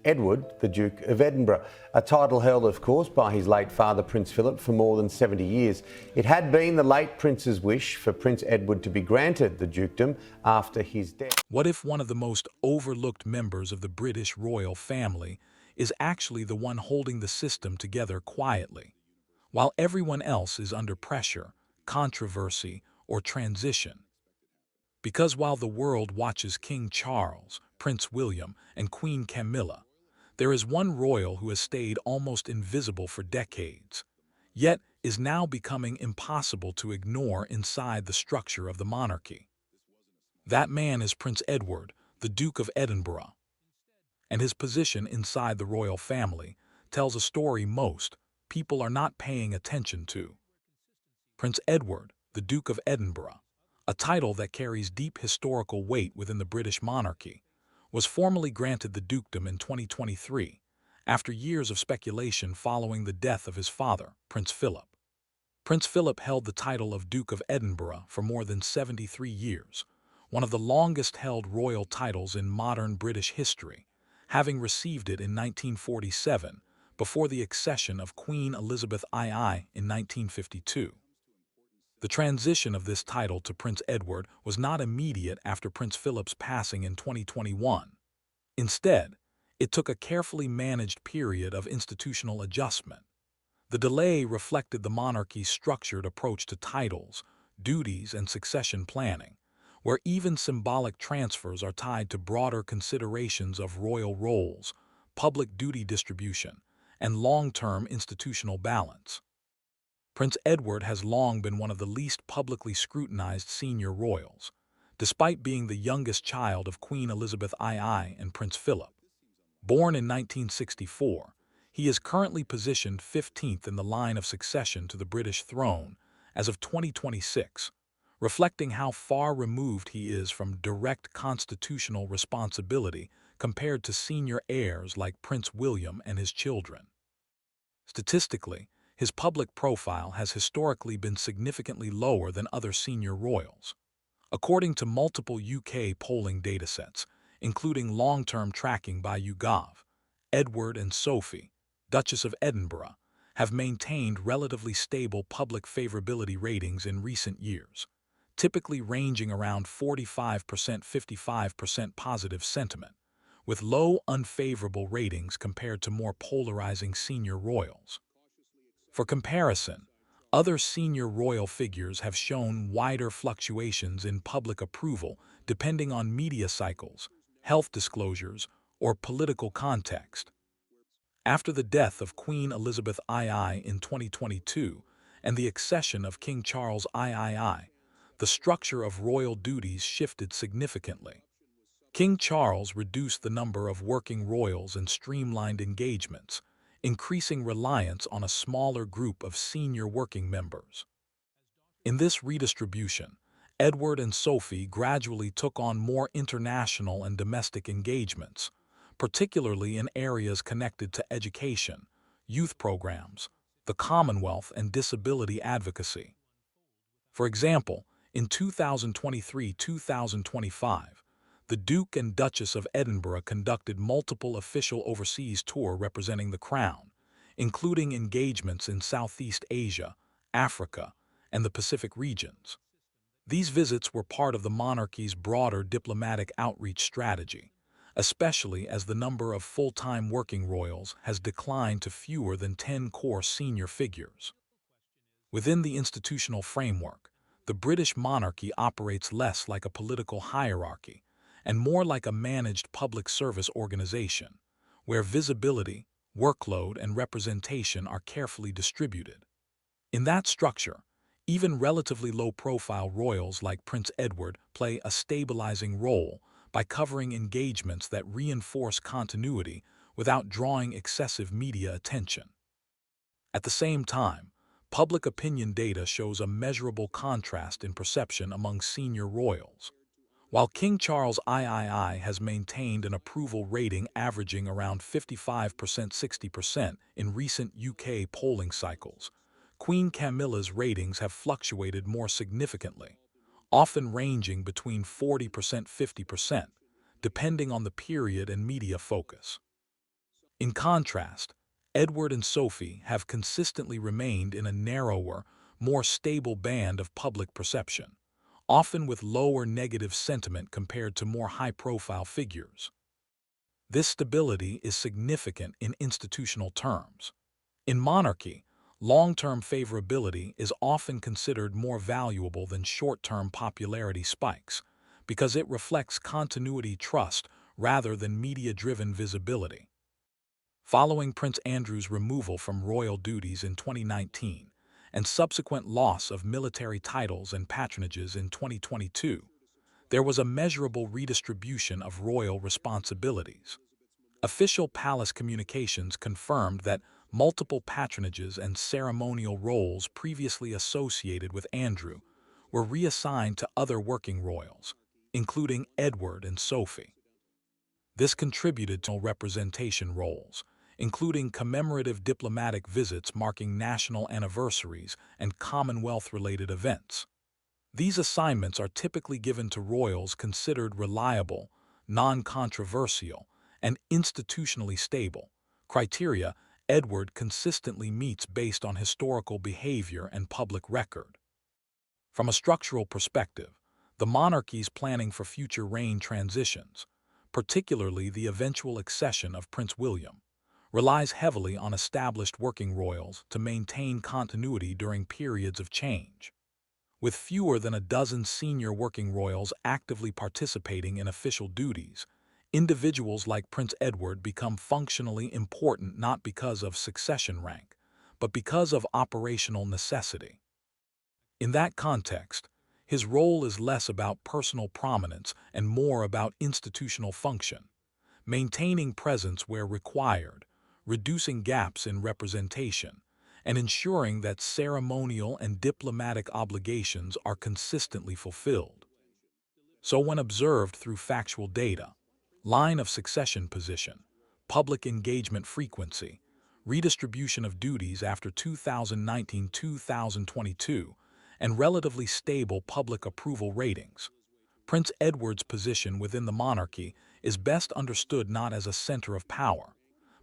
Edward, the Duke of Edinburgh, a title held, of course, by his late father, Prince Philip, for more than 70 years. It had been the late Prince's wish for Prince Edward to be granted the dukedom after his death. What if one of the most overlooked members of the British royal family is actually the one holding the system together quietly, while everyone else is under pressure, controversy, or transition? Because while the world watches King Charles, Prince William, and Queen Camilla, there is one royal who has stayed almost invisible for decades, yet is now becoming impossible to ignore inside the structure of the monarchy. That man is Prince Edward, the Duke of Edinburgh, and his position inside the royal family tells a story most people are not paying attention to. Prince Edward, the Duke of Edinburgh, a title that carries deep historical weight within the British monarchy, was formally granted the dukedom in 2023, after years of speculation following the death of his father, Prince Philip. Prince Philip held the title of Duke of Edinburgh for more than 73 years, one of the longest-held royal titles in modern British history, having received it in 1947 before the accession of Queen Elizabeth II in 1952. The transition of this title to Prince Edward was not immediate after Prince Philip's passing in 2021. Instead, it took a carefully managed period of institutional adjustment. The delay reflected the monarchy's structured approach to titles, duties, and succession planning, where even symbolic transfers are tied to broader considerations of royal roles, public duty distribution, and long-term institutional balance. Prince Edward has long been one of the least publicly scrutinized senior royals, despite being the youngest child of Queen Elizabeth II and Prince Philip. Born in 1964, he is currently positioned 15th in the line of succession to the British throne as of 2026, reflecting how far removed he is from direct constitutional responsibility compared to senior heirs like Prince William and his children. Statistically, his public profile has historically been significantly lower than other senior royals. According to multiple UK polling datasets, including long-term tracking by YouGov, Edward and Sophie, Duchess of Edinburgh, have maintained relatively stable public favorability ratings in recent years, typically ranging around 45%–55% positive sentiment, with low unfavorable ratings compared to more polarizing senior royals. For comparison, other senior royal figures have shown wider fluctuations in public approval depending on media cycles, health disclosures, or political context. After the death of Queen Elizabeth II in 2022 and the accession of King Charles III, the structure of royal duties shifted significantly. King Charles reduced the number of working royals and streamlined engagements, increasing reliance on a smaller group of senior working members. In this redistribution, Edward and Sophie gradually took on more international and domestic engagements, particularly in areas connected to education, youth programs, the Commonwealth, and disability advocacy. For example, in 2023–2025, the Duke and Duchess of Edinburgh conducted multiple official overseas tours representing the Crown, including engagements in Southeast Asia, Africa, and the Pacific regions. These visits were part of the monarchy's broader diplomatic outreach strategy, especially as the number of full-time working royals has declined to fewer than 10 core senior figures. Within the institutional framework, the British monarchy operates less like a political hierarchy and more like a managed public service organization, where visibility, workload, and representation are carefully distributed. In that structure, even relatively low-profile royals like Prince Edward play a stabilizing role by covering engagements that reinforce continuity without drawing excessive media attention. At the same time, public opinion data shows a measurable contrast in perception among senior royals. While King Charles III has maintained an approval rating averaging around 55%–60% in recent UK polling cycles, Queen Camilla's ratings have fluctuated more significantly, often ranging between 40%–50%, depending on the period and media focus. In contrast, Edward and Sophie have consistently remained in a narrower, more stable band of public perception, often with lower negative sentiment compared to more high-profile figures. This stability is significant in institutional terms. In monarchy, long-term favorability is often considered more valuable than short-term popularity spikes because it reflects continuity trust rather than media-driven visibility. Following Prince Andrew's removal from royal duties in 2019 and subsequent loss of military titles and patronages in 2022, there was a measurable redistribution of royal responsibilities. Official palace communications confirmed that multiple patronages and ceremonial roles previously associated with Andrew were reassigned to other working royals, including Edward and Sophie. This contributed to representation roles, including commemorative diplomatic visits marking national anniversaries and Commonwealth-related events. These assignments are typically given to royals considered reliable, non-controversial, and institutionally stable, criteria Edward consistently meets based on historical behavior and public record. From a structural perspective, the monarchy's planning for future reign transitions, particularly the eventual accession of Prince William, relies heavily on established working royals to maintain continuity during periods of change. With fewer than a dozen senior working royals actively participating in official duties, individuals like Prince Edward become functionally important not because of succession rank, but because of operational necessity. In that context, his role is less about personal prominence and more about institutional function, maintaining presence where required, reducing gaps in representation, and ensuring that ceremonial and diplomatic obligations are consistently fulfilled. So when observed through factual data, line of succession position, public engagement frequency, redistribution of duties after 2019-2022, and relatively stable public approval ratings, Prince Edward's position within the monarchy is best understood not as a center of power,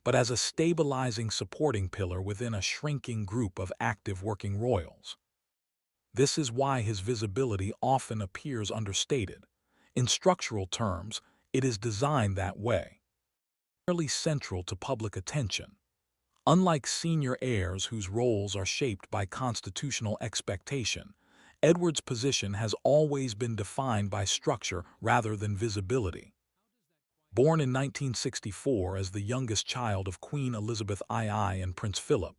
but as a stabilizing supporting pillar within a shrinking group of active working royals. This is why his visibility often appears understated. In structural terms, it is designed that way. Fairly central to public attention. Unlike senior heirs whose roles are shaped by constitutional expectation, Edward's position has always been defined by structure rather than visibility. Born in 1964 as the youngest child of Queen Elizabeth II and Prince Philip,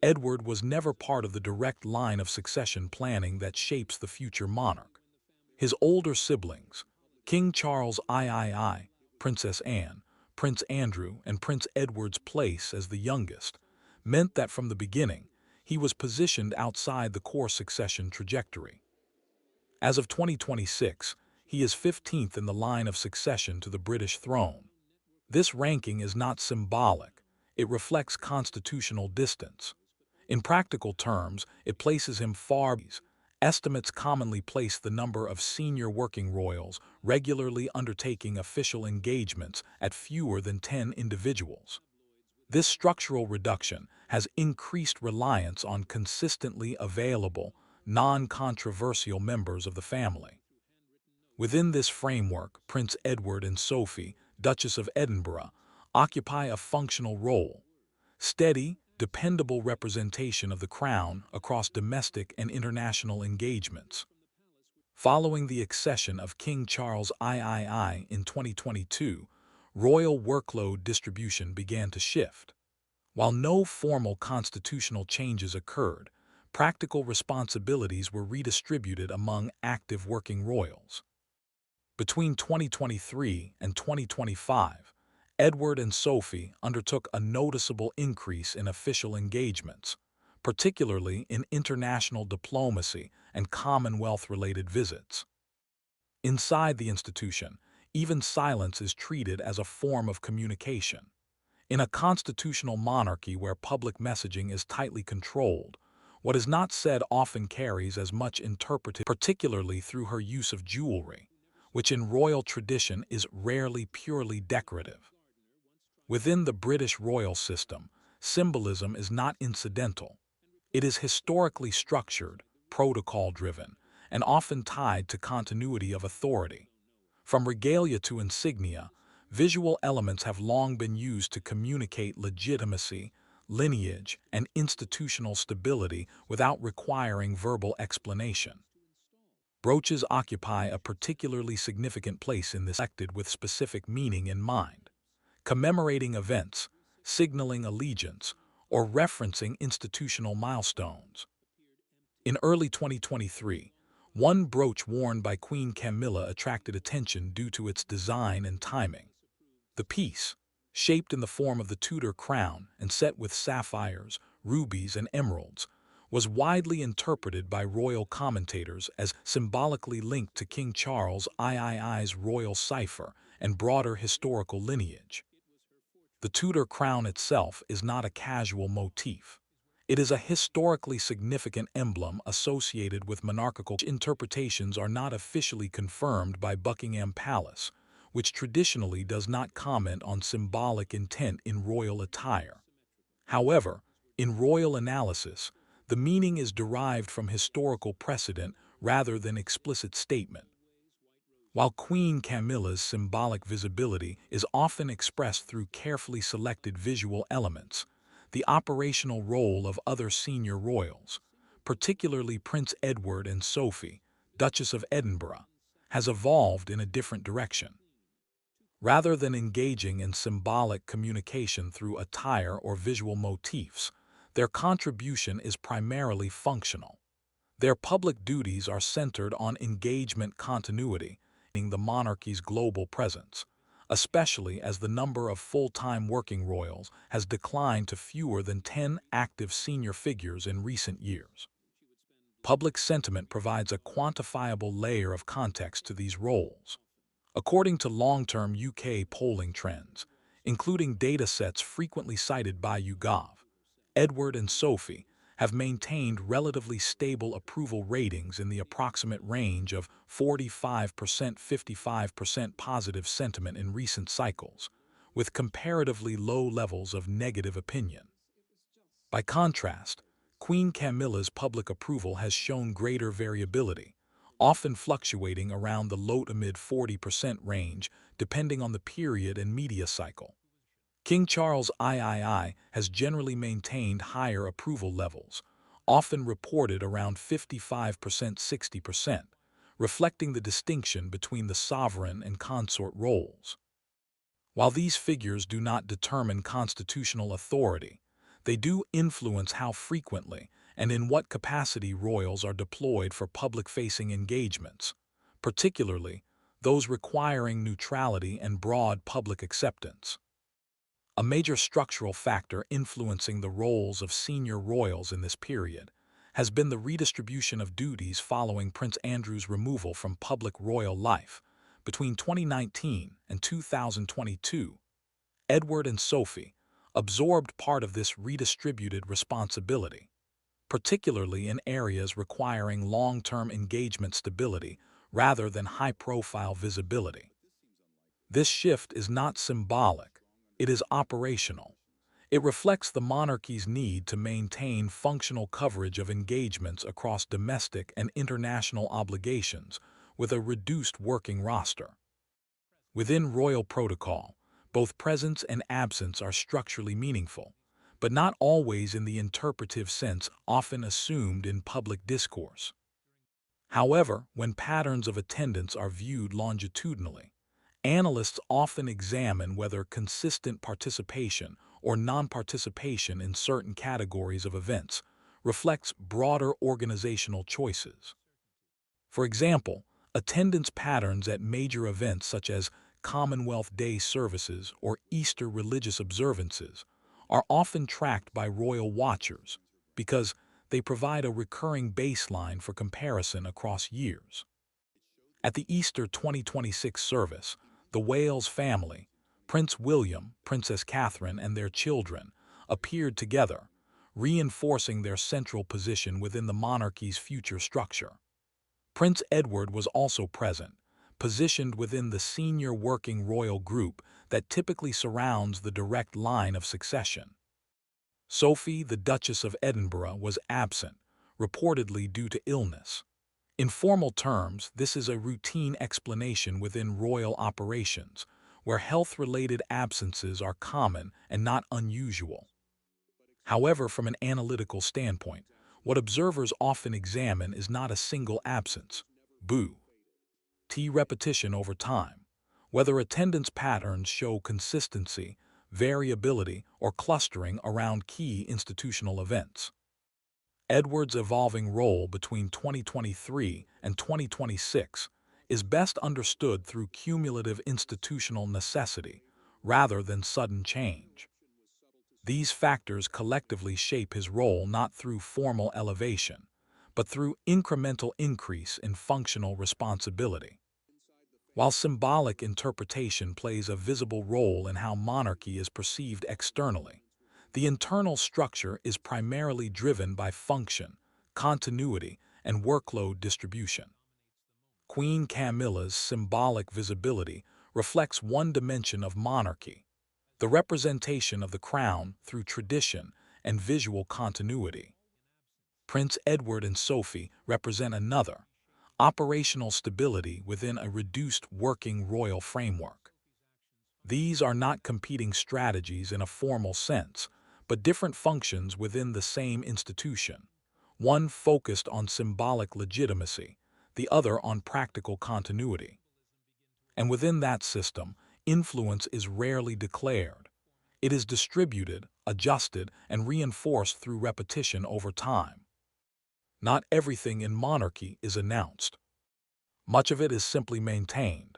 Edward was never part of the direct line of succession planning that shapes the future monarch. His older siblings, King Charles III, Princess Anne, Prince Andrew, and Prince Edward's place as the youngest, meant that from the beginning, he was positioned outside the core succession trajectory. As of 2026, he is 15th in the line of succession to the British throne. This ranking is not symbolic, it reflects constitutional distance. In practical terms, it places him far behind. Estimates commonly place the number of senior working royals regularly undertaking official engagements at fewer than 10 individuals. This structural reduction has increased reliance on consistently available, non-controversial members of the family. Within this framework, Prince Edward and Sophie, Duchess of Edinburgh, occupy a functional role, steady, dependable representation of the crown across domestic and international engagements. Following the accession of King Charles III in 2022, royal workload distribution began to shift. While no formal constitutional changes occurred, practical responsibilities were redistributed among active working royals. Between 2023 and 2025, Edward and Sophie undertook a noticeable increase in official engagements, particularly in international diplomacy and Commonwealth-related visits. Inside the institution, even silence is treated as a form of communication. In a constitutional monarchy where public messaging is tightly controlled, what is not said often carries as much interpretation, particularly through her use of jewelry, which in royal tradition is rarely purely decorative. Within the British royal system, symbolism is not incidental. It is historically structured, protocol-driven, and often tied to continuity of authority. From regalia to insignia, visual elements have long been used to communicate legitimacy, lineage, and institutional stability without requiring verbal explanation. Brooches occupy a particularly significant place in this, selected with specific meaning in mind, commemorating events, signaling allegiance, or referencing institutional milestones. In early 2023, one brooch worn by Queen Camilla attracted attention due to its design and timing. The piece, shaped in the form of the Tudor crown and set with sapphires, rubies, and emeralds, was widely interpreted by royal commentators as symbolically linked to King Charles III's royal cipher and broader historical lineage. The Tudor crown itself is not a casual motif. It is a historically significant emblem associated with monarchical interpretations are not officially confirmed by Buckingham Palace, which traditionally does not comment on symbolic intent in royal attire. However, in royal analysis, the meaning is derived from historical precedent rather than explicit statement. While Queen Camilla's symbolic visibility is often expressed through carefully selected visual elements, the operational role of other senior royals, particularly Prince Edward and Sophie, Duchess of Edinburgh, has evolved in a different direction. Rather than engaging in symbolic communication through attire or visual motifs, their contribution is primarily functional. Their public duties are centered on engagement continuity, the monarchy's global presence, especially as the number of full-time working royals has declined to fewer than 10 active senior figures in recent years. Public sentiment provides a quantifiable layer of context to these roles. According to long-term UK polling trends, including data sets frequently cited by YouGov, Edward and Sophie have maintained relatively stable approval ratings in the approximate range of 45%–55% positive sentiment in recent cycles, with comparatively low levels of negative opinion. By contrast, Queen Camilla's public approval has shown greater variability, often fluctuating around the low to mid-40% range depending on the period and media cycle. King Charles III has generally maintained higher approval levels, often reported around 55%–60%, reflecting the distinction between the sovereign and consort roles. While these figures do not determine constitutional authority, they do influence how frequently and in what capacity royals are deployed for public-facing engagements, particularly those requiring neutrality and broad public acceptance. A major structural factor influencing the roles of senior royals in this period has been the redistribution of duties following Prince Andrew's removal from public royal life. Between 2019 and 2022, Edward and Sophie absorbed part of this redistributed responsibility, particularly in areas requiring long-term engagement stability rather than high-profile visibility. This shift is not symbolic. It is operational. It reflects the monarchy's need to maintain functional coverage of engagements across domestic and international obligations with a reduced working roster. Within royal protocol, both presence and absence are structurally meaningful, but not always in the interpretive sense often assumed in public discourse. However, when patterns of attendance are viewed longitudinally, analysts often examine whether consistent participation or non-participation in certain categories of events reflects broader organizational choices. For example, attendance patterns at major events such as Commonwealth Day services or Easter religious observances are often tracked by royal watchers because they provide a recurring baseline for comparison across years. At the Easter 2026 service, the Wales family, Prince William, Princess Catherine, and their children appeared together, reinforcing their central position within the monarchy's future structure. Prince Edward was also present, positioned within the senior working royal group that typically surrounds the direct line of succession. Sophie, the Duchess of Edinburgh, was absent, reportedly due to illness. In formal terms, this is a routine explanation within royal operations, where health-related absences are common and not unusual. However, from an analytical standpoint, what observers often examine is not a single absence, repetition over time, whether attendance patterns show consistency, variability, or clustering around key institutional events. Edward's evolving role between 2023 and 2026 is best understood through cumulative institutional necessity rather than sudden change. These factors collectively shape his role not through formal elevation, but through incremental increase in functional responsibility. While symbolic interpretation plays a visible role in how monarchy is perceived externally, the internal structure is primarily driven by function, continuity, and workload distribution. Queen Camilla's symbolic visibility reflects one dimension of monarchy, the representation of the crown through tradition and visual continuity. Prince Edward and Sophie represent another, operational stability within a reduced working royal framework. These are not competing strategies in a formal sense, but different functions within the same institution, one focused on symbolic legitimacy, the other on practical continuity. And within that system, influence is rarely declared. It is distributed, adjusted, and reinforced through repetition over time. Not everything in monarchy is announced. Much of it is simply maintained.